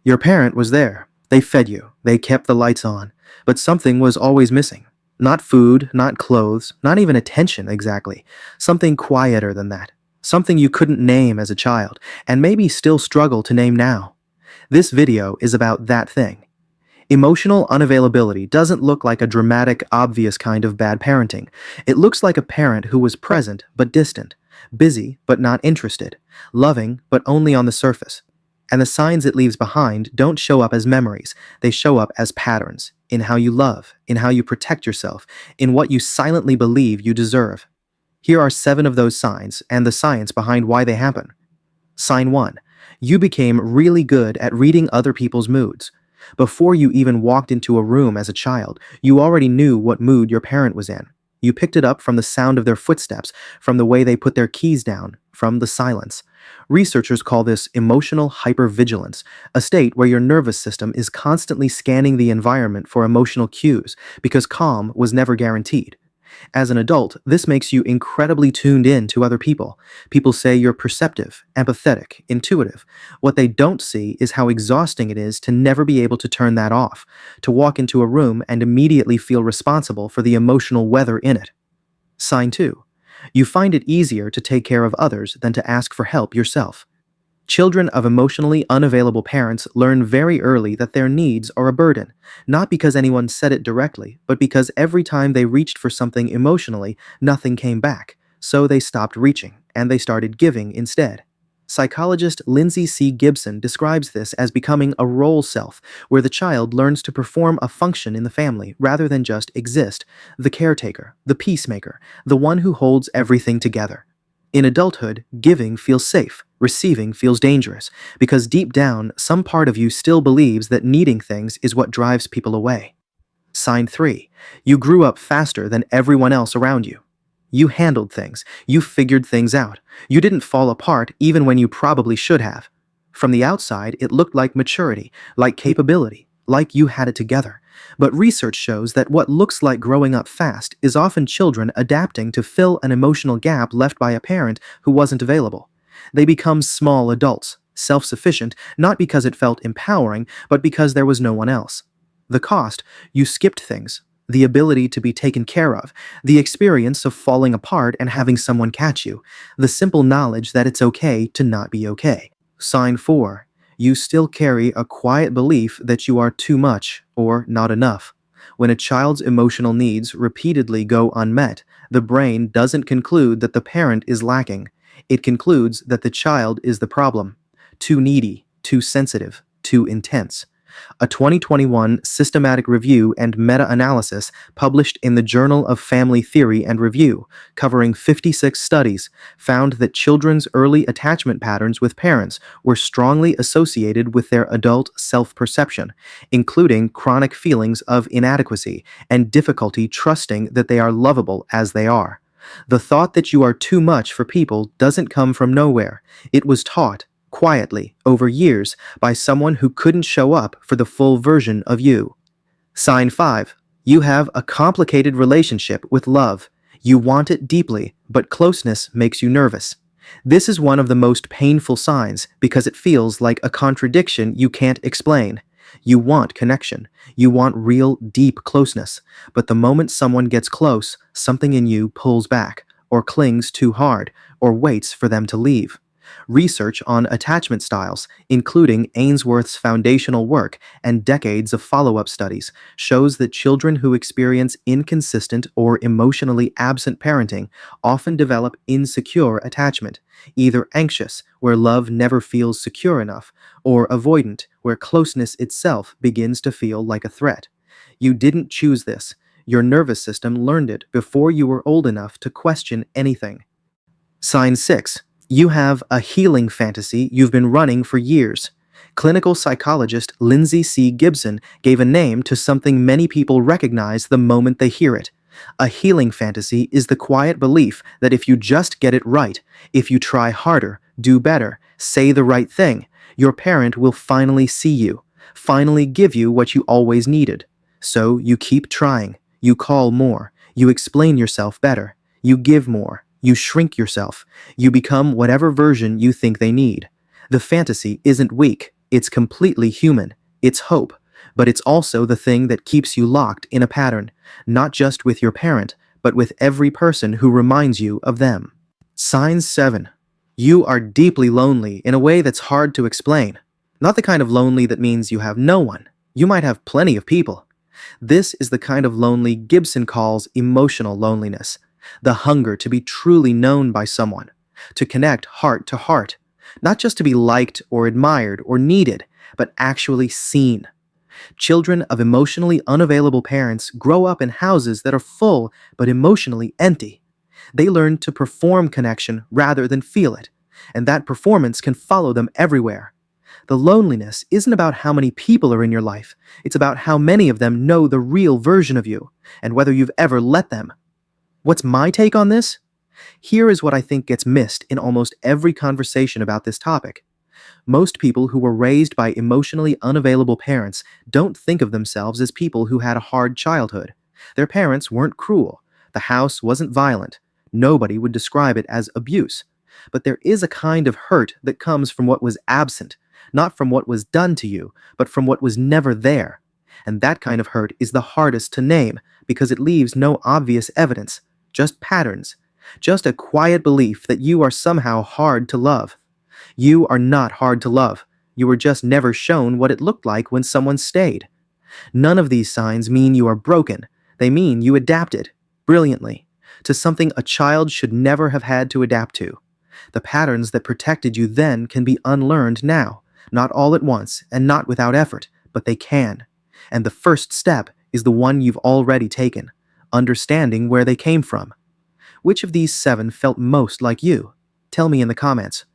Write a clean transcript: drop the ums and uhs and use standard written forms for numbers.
Your parent was there. They fed you. They kept the lights on. But something was always missing. Not food, not clothes, not even attention exactly. Something quieter than that. Something you couldn't name as a child, and maybe still struggle to name now. This video is about that thing. Emotional unavailability doesn't look like a dramatic, obvious kind of bad parenting. It looks like a parent who was present but distant, busy but not interested, loving but only on the surface. And the signs it leaves behind don't show up as memories, they show up as patterns in how you love, in how you protect yourself, in what you silently believe you deserve. Here are 7 of those signs and the science behind why they happen. Sign 1. You became really good at reading other people's moods. Before you even walked into a room as a child, you already knew what mood your parent was in. You picked it up from the sound of their footsteps, from the way they put their keys down, from the silence. Researchers call this emotional hypervigilance, a state where your nervous system is constantly scanning the environment for emotional cues, because calm was never guaranteed. As an adult, this makes you incredibly tuned in to other people. People say you're perceptive, empathetic, intuitive. What they don't see is how exhausting it is to never be able to turn that off, to walk into a room and immediately feel responsible for the emotional weather in it. Sign 2. You find it easier to take care of others than to ask for help yourself. Children of emotionally unavailable parents learn very early that their needs are a burden, not because anyone said it directly, but because every time they reached for something emotionally, nothing came back. So they stopped reaching, and they started giving instead. Psychologist Lindsay C. Gibson describes this as becoming a role self, where the child learns to perform a function in the family rather than just exist, the caretaker, the peacemaker, the one who holds everything together. In adulthood, giving feels safe, receiving feels dangerous, because deep down, some part of you still believes that needing things is what drives people away. Sign 3. You grew up faster than everyone else around you. You handled things. You figured things out. You didn't fall apart even when you probably should have. From the outside, it looked like maturity, like capability, like you had it together. But research shows that what looks like growing up fast is often children adapting to fill an emotional gap left by a parent who wasn't available. They become small adults, self-sufficient, not because it felt empowering, but because there was no one else. The cost: you skipped things. The ability to be taken care of, the experience of falling apart and having someone catch you, the simple knowledge that it's okay to not be okay. Sign 4. You still carry a quiet belief that you are too much or not enough. When a child's emotional needs repeatedly go unmet, the brain doesn't conclude that the parent is lacking. It concludes that the child is the problem. Too needy, too sensitive, too intense. A 2021 systematic review and meta-analysis published in the Journal of Family Theory and Review, covering 56 studies, found that children's early attachment patterns with parents were strongly associated with their adult self-perception, including chronic feelings of inadequacy and difficulty trusting that they are lovable as they are. The thought that you are too much for people doesn't come from nowhere. It was taught quietly, over years, by someone who couldn't show up for the full version of you. Sign 5. You have a complicated relationship with love. You want it deeply, but closeness makes you nervous. This is one of the most painful signs because it feels like a contradiction you can't explain. You want connection. You want real, deep closeness. But the moment someone gets close, something in you pulls back, or clings too hard, or waits for them to leave. Research on attachment styles, including Ainsworth's foundational work and decades of follow-up studies, shows that children who experience inconsistent or emotionally absent parenting often develop insecure attachment, either anxious, where love never feels secure enough, or avoidant, where closeness itself begins to feel like a threat. You didn't choose this. Your nervous system learned it before you were old enough to question anything. Sign 6. You have a healing fantasy you've been running for years. Clinical psychologist Lindsay C. Gibson gave a name to something many people recognize the moment they hear it. A healing fantasy is the quiet belief that if you just get it right, if you try harder, do better, say the right thing, your parent will finally see you, finally give you what you always needed. So you keep trying, you call more, you explain yourself better, you give more. You shrink yourself. You become whatever version you think they need. The fantasy isn't weak. It's completely human. It's hope. But it's also the thing that keeps you locked in a pattern, not just with your parent, but with every person who reminds you of them. Sign 7. You are deeply lonely in a way that's hard to explain. Not the kind of lonely that means you have no one. You might have plenty of people. This is the kind of lonely Gibson calls emotional loneliness, the hunger to be truly known by someone, to connect heart to heart, not just to be liked or admired or needed, but actually seen. Children of emotionally unavailable parents grow up in houses that are full but emotionally empty. They learn to perform connection rather than feel it, and that performance can follow them everywhere. The loneliness isn't about how many people are in your life, it's about how many of them know the real version of you, and whether you've ever let them. What's my take on this? Here is what I think gets missed in almost every conversation about this topic. Most people who were raised by emotionally unavailable parents don't think of themselves as people who had a hard childhood. Their parents weren't cruel. The house wasn't violent. Nobody would describe it as abuse. But there is a kind of hurt that comes from what was absent, not from what was done to you, but from what was never there. And that kind of hurt is the hardest to name because it leaves no obvious evidence, just patterns, just a quiet belief that you are somehow hard to love. You are not hard to love. You were just never shown what it looked like when someone stayed. None of these signs mean you are broken. They mean you adapted, brilliantly, to something a child should never have had to adapt to. The patterns that protected you then can be unlearned now, not all at once and not without effort, but they can. And the first step is the one you've already taken, understanding where they came from. Which of these 7 felt most like you? Tell me in the comments.